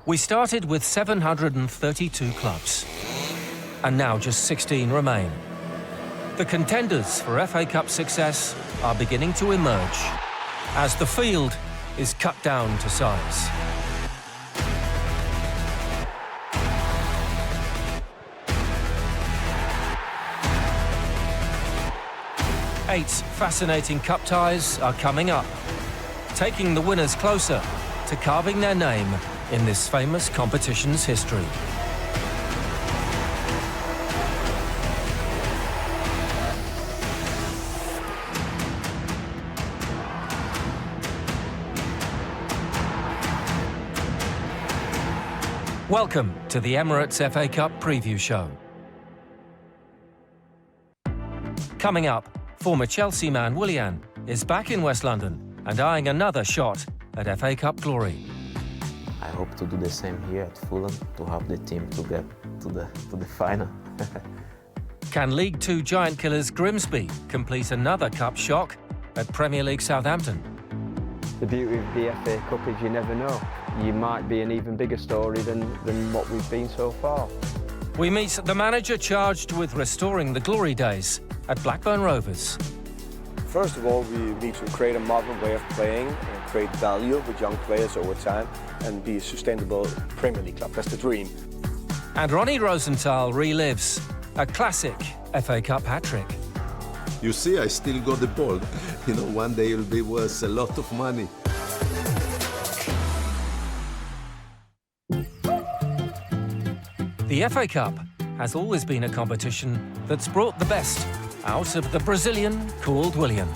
We started with 732 clubs, and now just 16 remain. The contenders for FA Cup success are beginning to emerge as the field is cut down to size. Eight fascinating cup ties are coming up, taking the winners closer to carving their name in this famous competition's history. Welcome to the Emirates FA Cup preview show. Coming up, former Chelsea man Willian is back in West London and eyeing another shot at FA Cup glory. I hope to do the same here at Fulham to help the team to get to the final. Can League Two giant killers Grimsby complete another cup shock at Premier League Southampton? The beauty of the FA Cup is you never know. You might be an even bigger story than what we've been so far. We meet the manager charged with restoring the glory days at Blackburn Rovers. First of all, we need to create a modern way of playing and create value with young players over time and be a sustainable Premier League club. That's the dream. And Ronny Rosenthal relives a classic FA Cup hat-trick. You see, I still got the ball. You know, one day it'll be worth a lot of money. The FA Cup has always been a competition that's brought the best out of the Brazilian called Willian.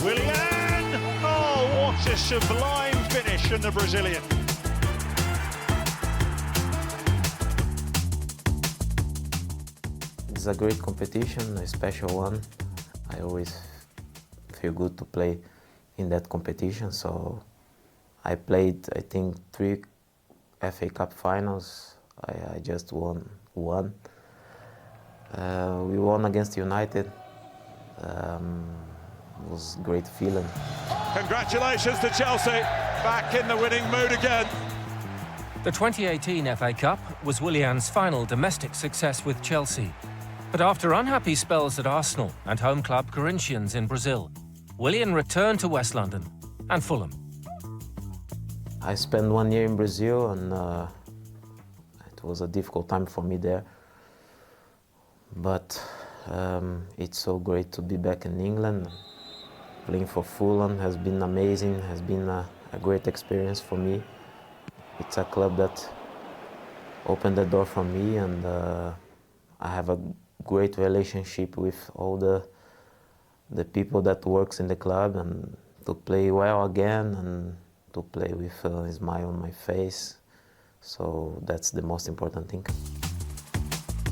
Willian! Oh, what a sublime finish from the Brazilian. It's a great competition, a special one. I always feel good to play in that competition, so I played, I think, 3 FA Cup finals. I just won one. We won against United. It was a great feeling. Congratulations to Chelsea, back in the winning mood again. The 2018 FA Cup was Willian's final domestic success with Chelsea. But after unhappy spells at Arsenal and home club Corinthians in Brazil, Willian returned to West London and Fulham. I spent 1 year in Brazil, and it was a difficult time for me there. But it's so great to be back in England. Playing for Fulham has been amazing, has been a great experience for me. It's a club that opened the door for me, and I have a great relationship with all the people that works in the club, and to play well again and to play with a smile on my face. So that's the most important thing.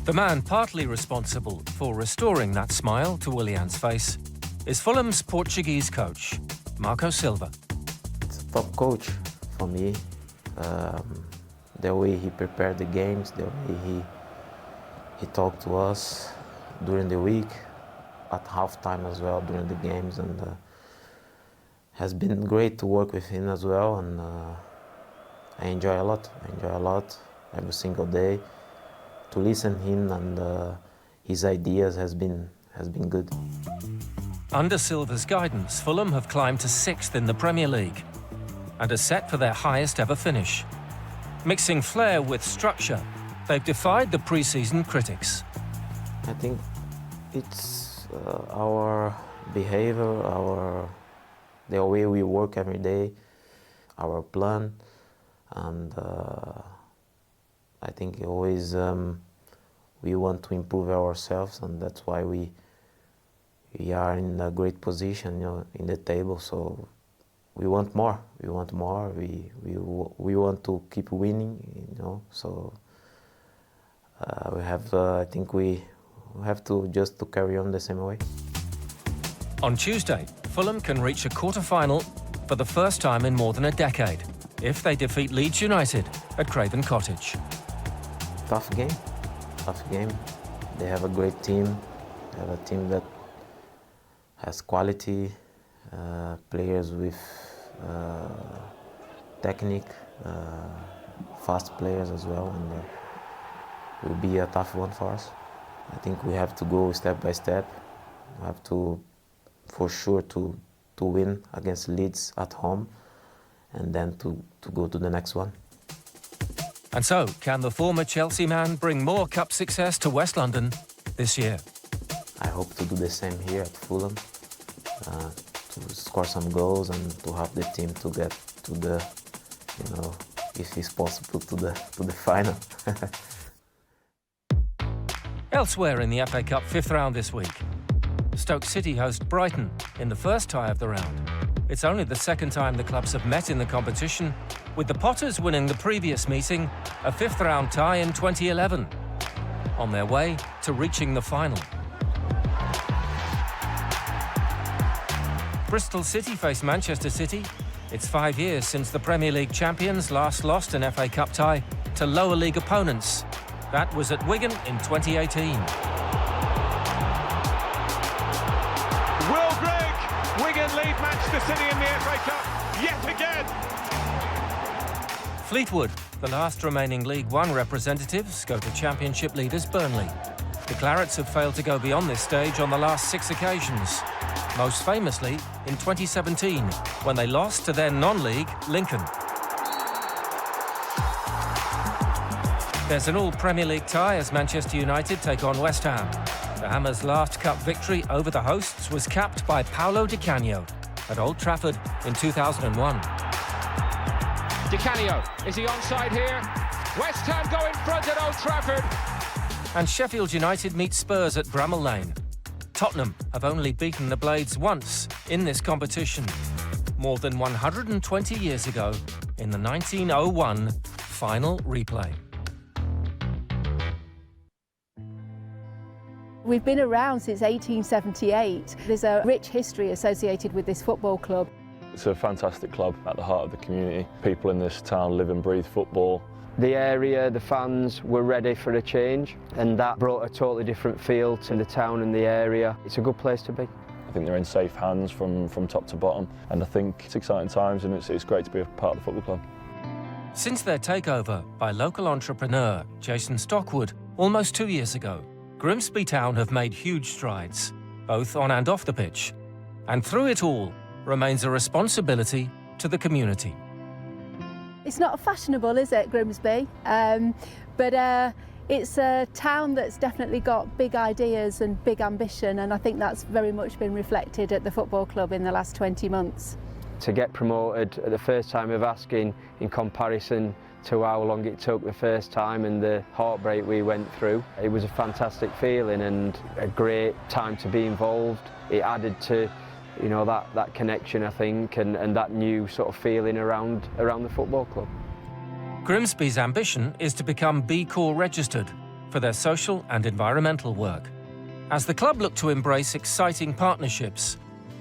The man partly responsible for restoring that smile to Willian's face is Fulham's Portuguese coach, Marco Silva. It's a top coach for me. The way he prepared the games, the way he talked to us during the week, at halftime as well, during the games, and has been great to work with him as well, and I enjoy a lot. I enjoy a lot every single day to listen to him, and his ideas has been good. Under Silva's guidance, Fulham have climbed to 6th in the Premier League and are set for their highest ever finish. Mixing flair with structure, they've defied the pre-season critics. I think it's our behavior, the way we work every day, our plan, and I think always we want to improve ourselves, and that's why we are in a great position, you know, in the table. So we want more. We want more. We want to keep winning, you know. So we have. I think we have to just to carry on the same way. On Tuesday, Fulham can reach a quarter-final for the first time in more than a decade if they defeat Leeds United at Craven Cottage. Tough game. They have a great team. They have a team that has quality, players with technique, fast players as well, and it will be a tough one for us. I think we have to go step by step. We have to, for sure, to win against Leeds at home, and then to go to the next one. And so, can the former Chelsea man bring more cup success to West London this year? I hope to do the same here at Fulham, to score some goals and to help the team to get to the, you know, if it's possible, to the final. Elsewhere in the FA Cup fifth round this week, Stoke City host Brighton in the first tie of the round. It's only the second time the clubs have met in the competition, with the Potters winning the previous meeting, a fifth round tie in 2011, on their way to reaching the final. Bristol City face Manchester City. It's 5 years since the Premier League champions last lost an FA Cup tie to lower league opponents. That was at Wigan in 2018. Will Grigg, Wigan lead Manchester City in the FA Cup yet again. Fleetwood, the last remaining League One representatives, go to Championship leaders Burnley. The Clarets have failed to go beyond this stage on the last 6 occasions, most famously in 2017, when they lost to their non-league Lincoln. There's an all-Premier League tie as Manchester United take on West Ham. The Hammers' last cup victory over the hosts was capped by Paolo Di Canio at Old Trafford in 2001. Di Canio, is he onside here? West Ham go in front at Old Trafford. And Sheffield United meet Spurs at Bramall Lane. Tottenham have only beaten the Blades once in this competition, more than 120 years ago in the 1901 final replay. We've been around since 1878. There's a rich history associated with this football club. It's a fantastic club at the heart of the community. People in this town live and breathe football. The area, the fans were ready for a change, and that brought a totally different feel to the town and the area. It's a good place to be. I think they're in safe hands from top to bottom, and I think it's exciting times, and it's great to be a part of the football club. Since their takeover by local entrepreneur Jason Stockwood almost 2 years ago, Grimsby Town have made huge strides, both on and off the pitch, and through it all remains a responsibility to the community. It's not fashionable, is it, Grimsby? But it's a town that's definitely got big ideas and big ambition, and I think that's very much been reflected at the football club in the last 20 months. To get promoted at the first time of asking, in comparison to how long it took the first time and the heartbreak we went through, it was a fantastic feeling and a great time to be involved. It added to, you know, that connection, I think, and that new sort of feeling around the football club. Grimsby's ambition is to become B Corps registered for their social and environmental work, as the club look to embrace exciting partnerships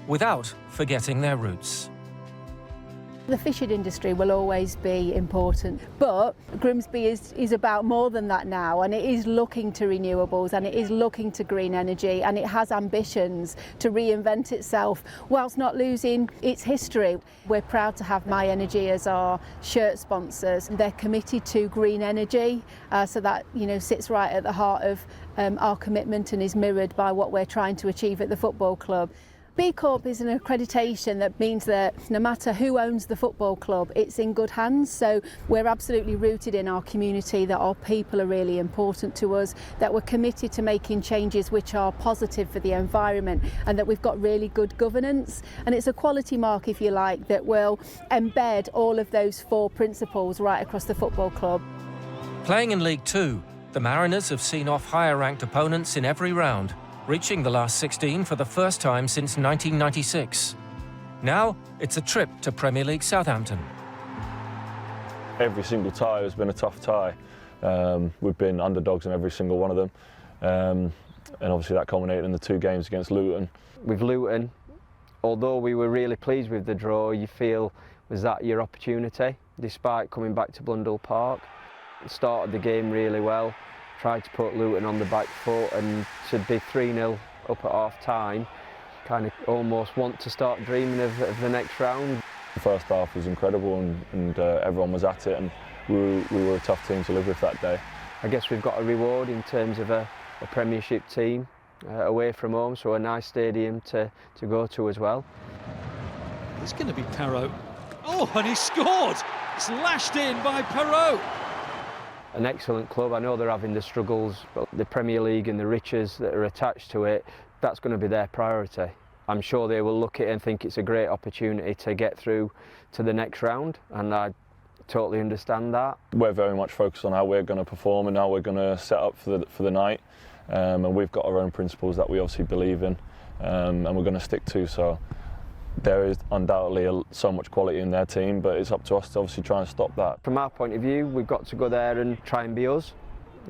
without forgetting their roots. The fishing industry will always be important, but Grimsby is about more than that now, and it is looking to renewables, and it is looking to green energy, and it has ambitions to reinvent itself whilst not losing its history. We're proud to have My Energy as our shirt sponsors. They're committed to green energy, so that, you know, sits right at the heart of our commitment and is mirrored by what we're trying to achieve at the football club. B Corp is an accreditation that means that no matter who owns the football club, it's in good hands. So we're absolutely rooted in our community, that our people are really important to us, that we're committed to making changes which are positive for the environment, and that we've got really good governance. And it's a quality mark, if you like, that will embed all of those 4 principles right across the football club. Playing in League Two, the Mariners have seen off higher-ranked opponents in every round, reaching the last 16 for the first time since 1996. Now, it's a trip to Premier League Southampton. Every single tie has been a tough tie. We've been underdogs in every single one of them. And obviously that culminated in the 2 games against Luton. With Luton, although we were really pleased with the draw, you feel, was that your opportunity, despite coming back to Blundell Park? Started the game really well, tried to put Luton on the back foot, and to be 3-0 up at half-time, kind of almost want to start dreaming of the next round. The first half was incredible, and everyone was at it, and we were a tough team to live with that day. I guess we've got a reward in terms of a Premiership team away from home, so a nice stadium to go to as well. It's going to be Perrault. Oh, and he scored! It's lashed in by Perrault. An excellent club. I know they're having the struggles, but the Premier League and the riches that are attached to it, that's going to be their priority. I'm sure they will look at it and think it's a great opportunity to get through to the next round, and I totally understand that. We're very much focused on how we're going to perform and how we're going to set up for the night, and we've got our own principles that we obviously believe in, and we're going to stick to. So there is undoubtedly so much quality in their team, but it's up to us to obviously try and stop that. From our point of view, we've got to go there and try and be us.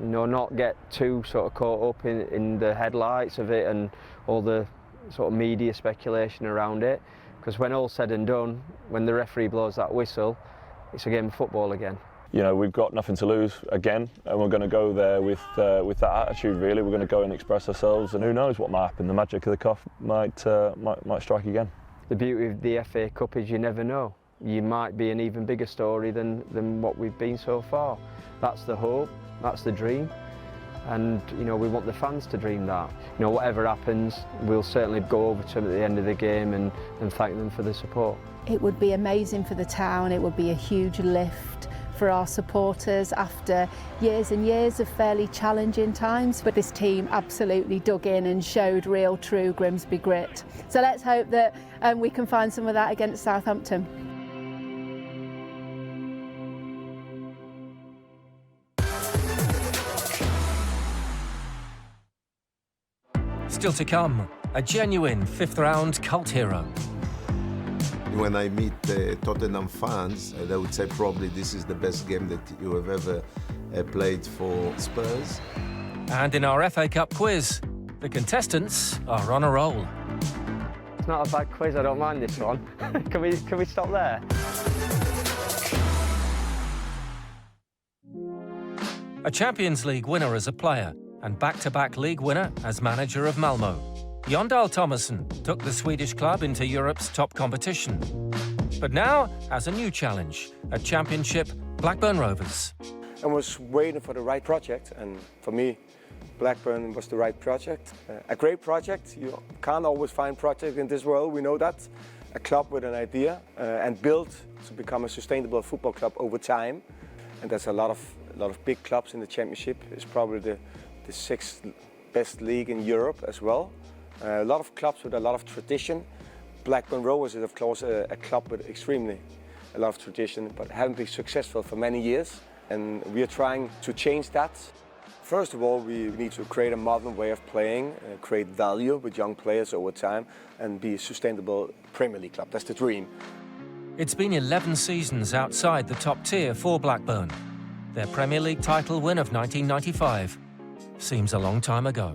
You know, not get too sort of caught up in the headlights of it and all the sort of media speculation around it, because when all's said and done, when the referee blows that whistle, it's a game of football again. You know, we've got nothing to lose again, and we're going to go there with that attitude. Really, we're going to go and express ourselves, and who knows what might happen? The magic of the cup might strike again. The beauty of the FA Cup is you never know. You might be an even bigger story than what we've been so far. That's the hope. That's the dream. And you know, we want the fans to dream that. You know, whatever happens, we'll certainly go over to them at the end of the game and thank them for the support. It would be amazing for the town. It would be a huge lift for our supporters after years and years of fairly challenging times. But this team absolutely dug in and showed real, true Grimsby grit. So let's hope that we can find some of that against Southampton. Still to come, a genuine fifth-round cult hero. When I meet Tottenham fans, I would say probably this is the best game that you have ever played for Spurs. And in our FA Cup quiz, the contestants are on a roll. It's not a bad quiz, I don't mind this one. Can we stop there? A Champions League winner as a player and back-to-back league winner as manager of Malmo. Ronny Rosenthal took the Swedish club into Europe's top competition, but now has a new challenge at Championship Blackburn Rovers. I was waiting for the right project, and for me, Blackburn was the right project. A great project. You can't always find projects in this world, we know that. A club with an idea and built to become a sustainable football club over time. And there's a lot of big clubs in the Championship. It's probably the sixth best league in Europe as well. A lot of clubs with a lot of tradition. Blackburn Rovers is of course a club with a lot of tradition, but haven't been successful for many years. And we are trying to change that. First of all, we need to create a modern way of playing, create value with young players over time, and be a sustainable Premier League club. That's the dream. It's been 11 seasons outside the top tier for Blackburn. Their Premier League title win of 1995 seems a long time ago.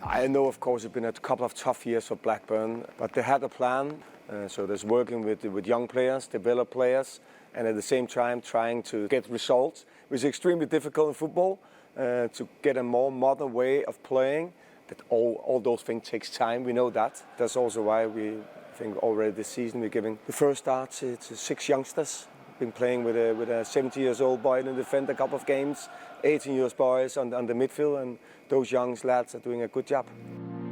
I know, of course, it's been a couple of tough years for Blackburn, but they had a plan. So there's working with young players, develop players, and at the same time trying to get results. It was extremely difficult in football to get a more modern way of playing. That all those things takes time, we know that. That's also why I think already this season we're giving the first start to 6 youngsters. Been playing with a 70-year-old boy in the defence a couple of games, 18-year-old boys on the midfield, and those young lads are doing a good job.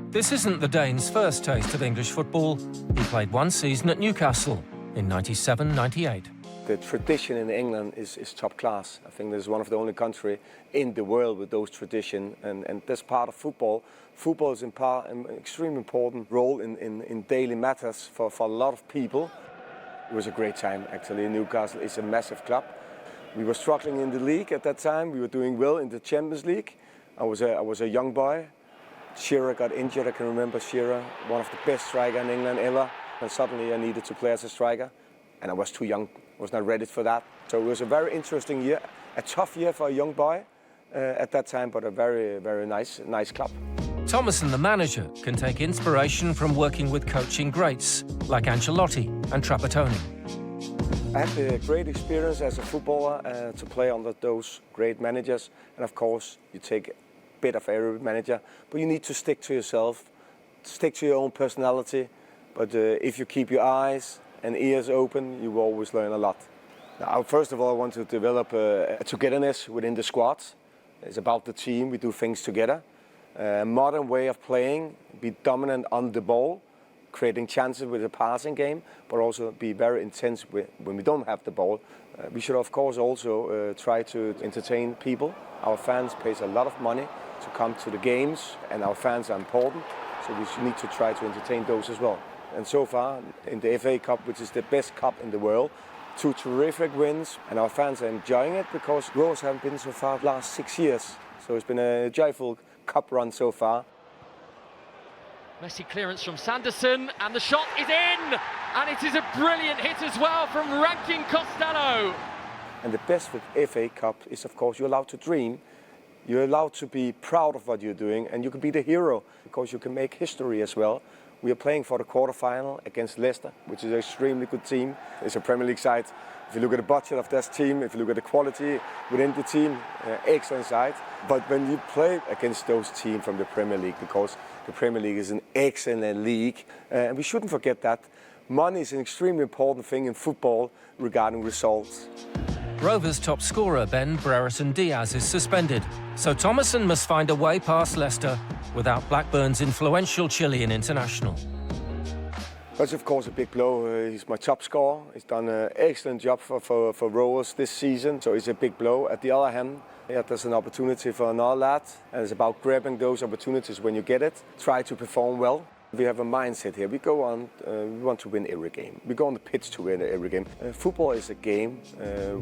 This isn't the Dane's first taste of English football. He played one season at Newcastle in 97-98. The tradition in England is top class. I think there's one of the only countries in the world with those traditions, and that's part of football. Football is an extremely important role in daily matters for a lot of people. It was a great time, actually. Newcastle is a massive club. We were struggling in the league at that time. We were doing well in the Champions League. I was a young boy. Shearer got injured. I can remember Shearer, one of the best strikers in England ever. And suddenly I needed to play as a striker. And I was too young, was not ready for that. So it was a very interesting year, a tough year for a young boy at that time, but a very, very nice club. Thomason, the manager, can take inspiration from working with coaching greats like Ancelotti and Trapattoni. I had a great experience as a footballer to play under those great managers, and of course you take a bit of every manager, but you need to stick to yourself, stick to your own personality, but if you keep your eyes and ears open, you will always learn a lot. Now, first of all, I want to develop a togetherness within the squad. It's about the team, we do things together. A modern way of playing, be dominant on the ball, creating chances with the passing game, but also be very intense when we don't have the ball. We should of course also try to entertain people. Our fans pay a lot of money to come to the games, and our fans are important, so we need to try to entertain those as well. And so far in the FA Cup, which is the best cup in the world, 2 terrific wins, and our fans are enjoying it because goals haven't been so far the last 6 years. So it's been a joyful cup run so far. Messy clearance from Sanderson, and the shot is in! And it is a brilliant hit as well from Rankin Costello. And the best with FA Cup is, of course, you're allowed to dream. You're allowed to be proud of what you're doing, and you can be the hero because you can make history as well. We are playing for the quarter-final against Leicester, which is an extremely good team. It's a Premier League side. If you look at the budget of this team, if you look at the quality within the team, excellent side. But when you play against those teams from the Premier League, because the Premier League is an excellent league, and we shouldn't forget that, money is an extremely important thing in football regarding results. Rovers' top scorer, Ben Brereton Diaz, is suspended, so Thomason must find a way past Leicester without Blackburn's influential Chilean international. That's of course a big blow. He's my top scorer. He's done an excellent job for Rovers this season, so it's a big blow. At the other hand, there's an opportunity for another lad, and it's about grabbing those opportunities when you get it. Try to perform well. We have a mindset here. We go on, we want to win every game. We go on the pitch to win every game. Football is a game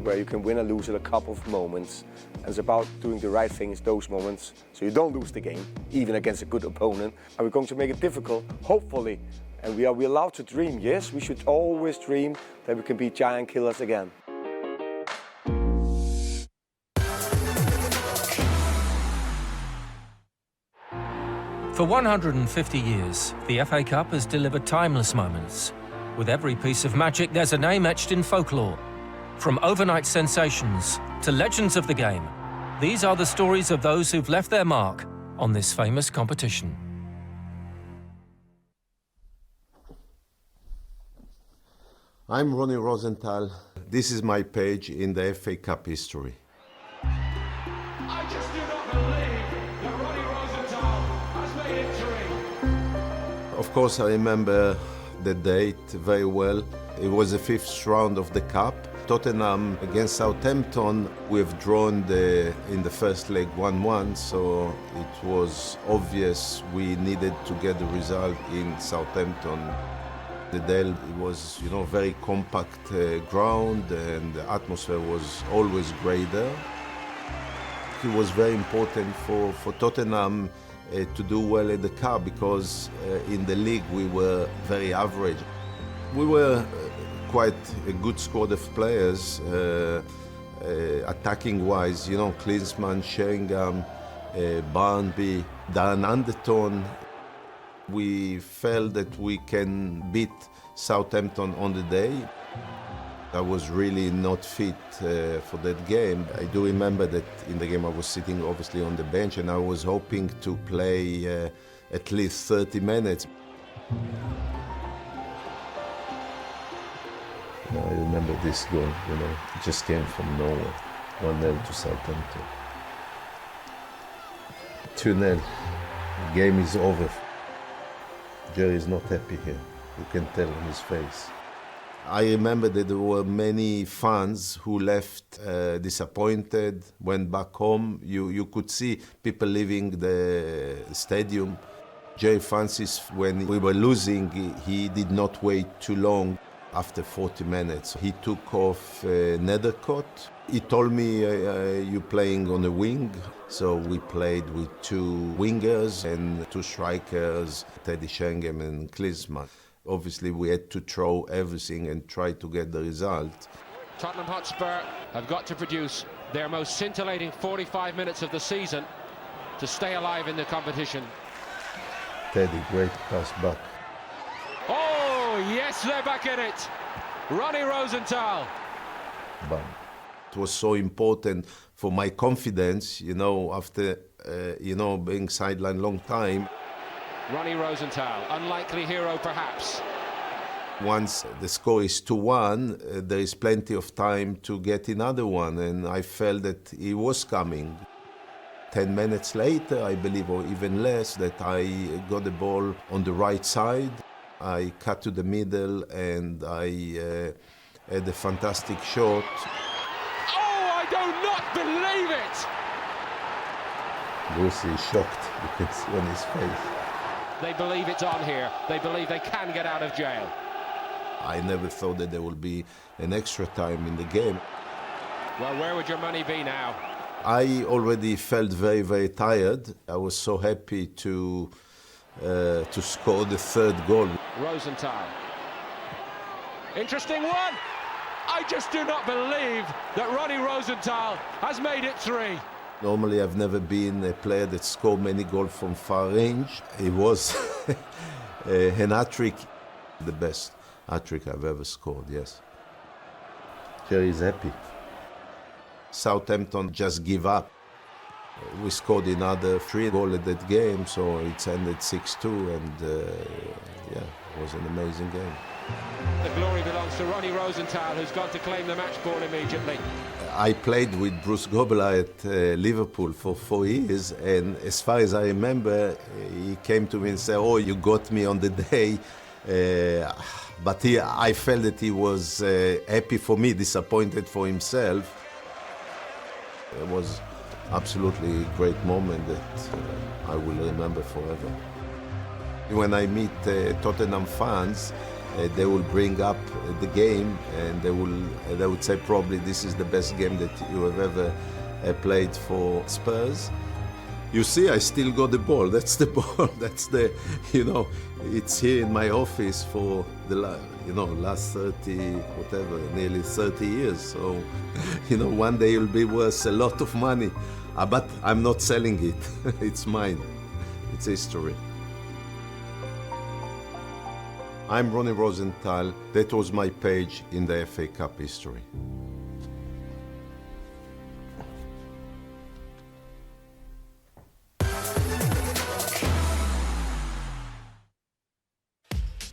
where you can win or lose in a couple of moments. And it's about doing the right things, those moments, so you don't lose the game, even against a good opponent. And we're going to make it difficult, hopefully. And we are allowed to dream. Yes, we should always dream that we can be giant killers again. For 150 years, the FA Cup has delivered timeless moments. With every piece of magic, there's a name etched in folklore. From overnight sensations to legends of the game, these are the stories of those who've left their mark on this famous competition. I'm Ronny Rosenthal. This is my page in the FA Cup history. I just do not believe that Ronny Rosenthal has made history. Of course, I remember the date very well. It was the 5th round of the Cup. Tottenham against Southampton. We've drawn in the first leg 1-1, so it was obvious we needed to get the result in Southampton. The Dell was, very compact ground, and the atmosphere was always great there. It was very important for Tottenham to do well in the cup because in the league we were very average. We were quite a good squad of players, attacking-wise. Klinsmann, Sheringham, Barnby, Darren Anderton. We felt that we can beat Southampton on the day. I was really not fit for that game. I do remember that in the game I was sitting obviously on the bench and I was hoping to play at least 30 minutes. I remember this goal, it just came from nowhere. 1-0 to Southampton. 2-0. The game is over. Jerry is not happy here. You can tell on his face. I remember that there were many fans who left disappointed, went back home. You could see people leaving the stadium. Jerry Francis, when we were losing, he did not wait too long. After 40 minutes, he took off Nethercott. He told me, you're playing on a wing. So we played with 2 wingers and 2 strikers, Teddy Sheringham and Klinsmann. Obviously, we had to throw everything and try to get the result. Tottenham Hotspur have got to produce their most scintillating 45 minutes of the season to stay alive in the competition. Teddy, great pass back. Oh, yes, they're back in it. Ronny Rosenthal But it was so important for my confidence, you know, after, being sidelined long time. Ronny Rosenthal, unlikely hero perhaps. Once the score is 2-1, there is plenty of time to get another one, and I felt that he was coming. 10 minutes later, I believe, or even less, that I got the ball on the right side. I cut to the middle, and I had a fantastic shot. Oh, I do not believe it! Bruce is shocked, you can see on his face. They believe it's on here. They believe they can get out of jail. I never thought that there would be an extra time in the game. Well, where would your money be now? I already felt very, very tired. I was so happy to score the third goal. Rosenthal. Interesting one. I just do not believe that Ronny Rosenthal has made it 3. Normally, I've never been a player that scored many goals from far range. It was an hat-trick, the best hat-trick I've ever scored, yes. Jerry is happy. Southampton just give up. We scored another 3 goals at that game, so it's ended 6-2, and it was an amazing game. The glory belongs to Ronny Rosenthal, who's gone to claim the match ball immediately. I played with Bruce Gobela at Liverpool for 4 years, and as far as I remember, he came to me and said, "Oh, you got me on the day." But I felt that he was happy for me, disappointed for himself. It was absolutely a great moment that I will remember forever. When I meet Tottenham fans, they will bring up the game, and they would say probably this is the best game that you have ever played for Spurs. You see, I still got the ball. That's the ball. That's the, it's here in my office for the last 30, whatever, nearly 30 years. So, one day it'll be worth a lot of money. But I'm not selling it. It's mine. It's history. I'm Ronny Rosenthal. That was my page in the FA Cup history.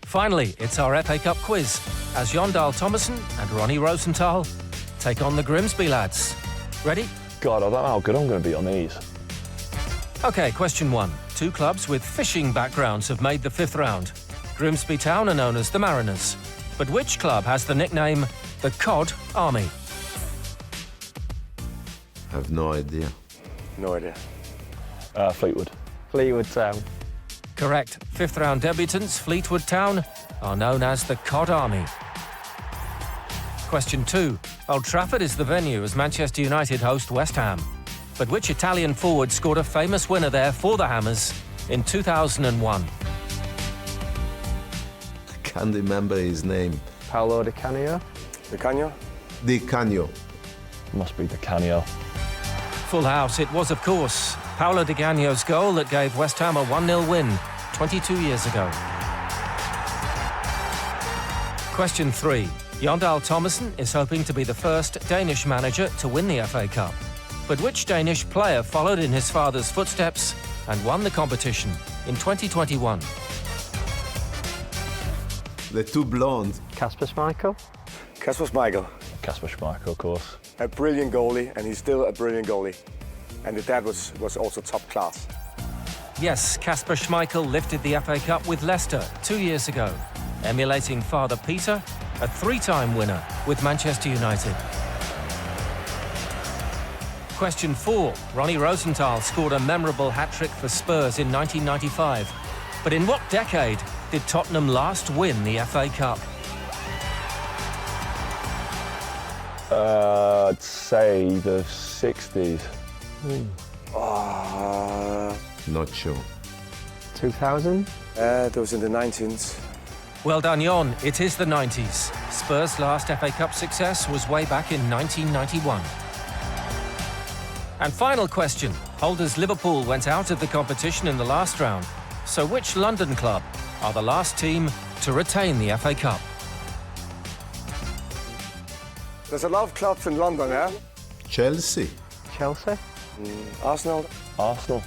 Finally, it's our FA Cup quiz as Jon Thomason and Ronny Rosenthal take on the Grimsby lads. Ready? God, I don't know how good I'm going to be on these. OK, question 1. 2 clubs with fishing backgrounds have made the 5th round. Grimsby Town are known as the Mariners. But which club has the nickname the Cod Army? I have no idea. No idea. Fleetwood. Fleetwood Town. Correct. 5th round debutants Fleetwood Town are known as the Cod Army. Question 2. Old Trafford is the venue as Manchester United host West Ham. But which Italian forward scored a famous winner there for the Hammers in 2001? Can't remember his name. Paolo Di Canio. Di Canio? Di Canio. Must be Di Canio. Full house, it was, of course, Paolo Di Canio's goal that gave West Ham a 1-0 win 22 years ago. Question 3. Jon Thomason is hoping to be the first Danish manager to win the FA Cup. But which Danish player followed in his father's footsteps and won the competition in 2021? The 2 blondes. Kasper Schmeichel. Kasper Schmeichel. Kasper Schmeichel, of course. A brilliant goalie, and he's still a brilliant goalie. And the dad was also top class. Yes, Kasper Schmeichel lifted the FA Cup with Leicester 2 years ago, emulating father Peter, a 3-time winner with Manchester United. Question 4. Ronny Rosenthal scored a memorable hat-trick for Spurs in 1995. But in what decade did Tottenham last win the FA Cup? I'd say the 60s. Not sure. 2000? That was in the 19s. Well done, Jon. It is the 90s. Spurs' last FA Cup success was way back in 1991. And final question. Holders Liverpool went out of the competition in the last round. So which London club are the last team to retain the FA Cup? There's a lot of clubs in London, yeah? Chelsea. Chelsea? Arsenal? Arsenal.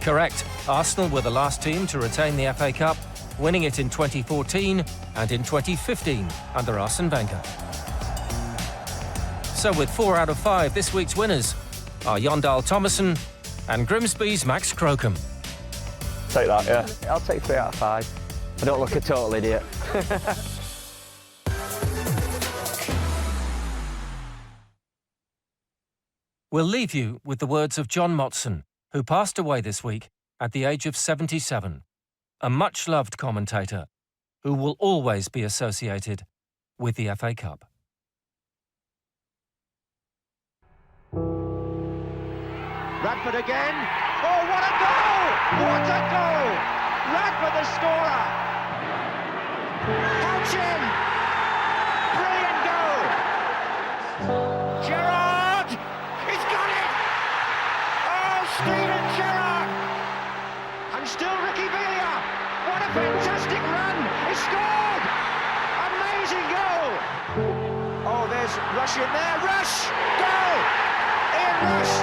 Correct. Arsenal were the last team to retain the FA Cup, winning it in 2014 and in 2015 under Arsene Wenger. So with 4 out of 5 this week's winners are Yondal Thomason and Grimsby's Max Crocombe. Take that, yeah. I'll take 3 out of 5. I don't look a total idiot. We'll leave you with the words of John Motson, who passed away this week at the age of 77, a much-loved commentator who will always be associated with the FA Cup. Radford again. Oh, what a goal! What a goal! Radford the scorer. Houchin! Brilliant goal! Gerrard! He's got it! Oh, Steven Gerrard! And still Ricky Villa. What a fantastic run! He scored! Amazing goal! Oh, there's Rush in there. Rush! Goal! Ian Rush!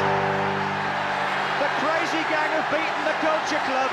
The crazy gang have beaten the Culture Club.